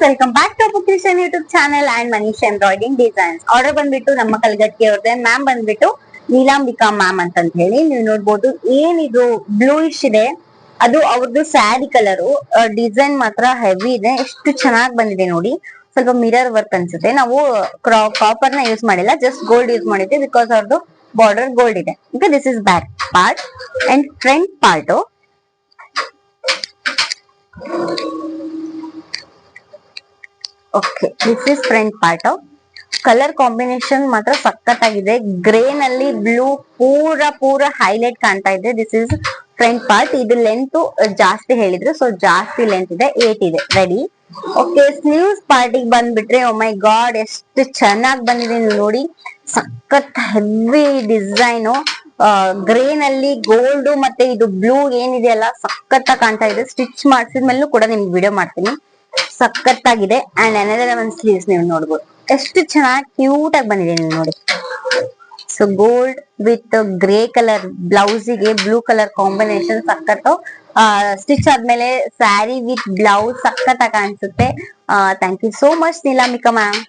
Welcome back to creation YouTube channel and Manish embroidering designs. Order ಬಂದ್ಬಿಟ್ಟು ನಮ್ಮ ಕಲ್ಗಟ್ಟಿ ಅವ್ರದ್ದೆ. Ma'am ಬಂದ್ಬಿಟ್ಟು ನೀಲಾಂಬಿಕಾ ಮ್ಯಾಮ್ ಅಂತ ಹೇಳಿ ನೀವು ನೋಡ್ಬೋದು. ಏನಿದು ಬ್ಲೂಯಿಶ್ ಇದೆ, ಅದು ಅವ್ರದ್ದು ಸ್ಯಾರಿ ಕಲರು. ಡಿಸೈನ್ ಮಾತ್ರ ಹೆವಿ ಇದೆ, ಎಷ್ಟು ಚೆನ್ನಾಗಿ ಬಂದಿದೆ ನೋಡಿ. ಸ್ವಲ್ಪ ಮಿರರ್ ವರ್ಕ್ ಅನ್ಸುತ್ತೆ. ನಾವು ಕಾಪರ್ ನ ಯೂಸ್ ಮಾಡಿಲ್ಲ, ಜಸ್ಟ್ ಗೋಲ್ಡ್ ಯೂಸ್ ಮಾಡಿದ್ದೆ ಬಿಕಾಸ್ ಅವ್ರದ್ದು ಬಾರ್ಡರ್ ಗೋಲ್ಡ್ ಇದೆ. ಈಗ this is back part and front part. Okay, this is front part. Colour combination ಮಾತ್ರ ಸಖತ್ತಾಗಿದೆ. ಗ್ರೇ ನಲ್ಲಿ ಬ್ಲೂ ಪೂರ ಹೈಲೈಟ್ ಕಾಣ್ತಾ ಇದೆ. This is front part. ಇದು ಲೆಂತ್ ಜಾಸ್ತಿ ಹೇಳಿದ್ರು, ಸೊ ಜಾಸ್ತಿ ಲೆಂತ್ ಇದೆ, 8 ಇದೆ. ರೆಡಿ. ಓಕೆ, ಸ್ಲೀವ್ಸ್ ಪಾರ್ಟಿಗೆ ಬಂದ್ಬಿಟ್ರೆ ಓ ಮೈ ಗಾಡ್ ಎಷ್ಟು ಚೆನ್ನಾಗಿ ಬಂದಿದೆ ನೀವು ನೋಡಿ. ಸಖತ್ ಹೆವಿ ಡಿಸೈನು. ಗ್ರೇ ನಲ್ಲಿ ಗೋಲ್ಡ್ ಮತ್ತೆ ಇದು ಬ್ಲೂ ಏನಿದೆಯಲ್ಲ ಸಖತ್ತಾಗಿ ಕಾಣ್ತಾ ಇದೆ. ಸ್ಟಿಚ್ ಮಾಡಿಸಿದ್ಮೇಲೂ ಕೂಡ ನಿಮ್ಗೆ ವಿಡಿಯೋ ಮಾಡ್ತೀನಿ. ಸಖತ್ತಾಗಿದೆ. ಅಂಡ್ ಅನದರ್ ಒನ್ ಸ್ಲೀವ್ಸ್ ನೀವು ನೋಡ್ಬೋದು ಎಷ್ಟು ಚೆನ್ನಾಗಿ ಕ್ಯೂಟ್ ಆಗಿ ಬಂದಿದೆ ನೀವು ನೋಡಿ. So gold with grey colour ಬ್ಲೌಸಿಗೆ ಬ್ಲೂ ಕಲರ್ ಕಾಂಬಿನೇಷನ್ ಸಖತ್ತು. ಸ್ಟಿಚ್ ಆದ್ಮೇಲೆ ಸ್ಯಾರಿ ವಿತ್ ಬ್ಲೌಸ್ ಸಖತ್ತಾಗಿ ಕಾಣಿಸುತ್ತೆ. Thank you so much Neelambika ma'am.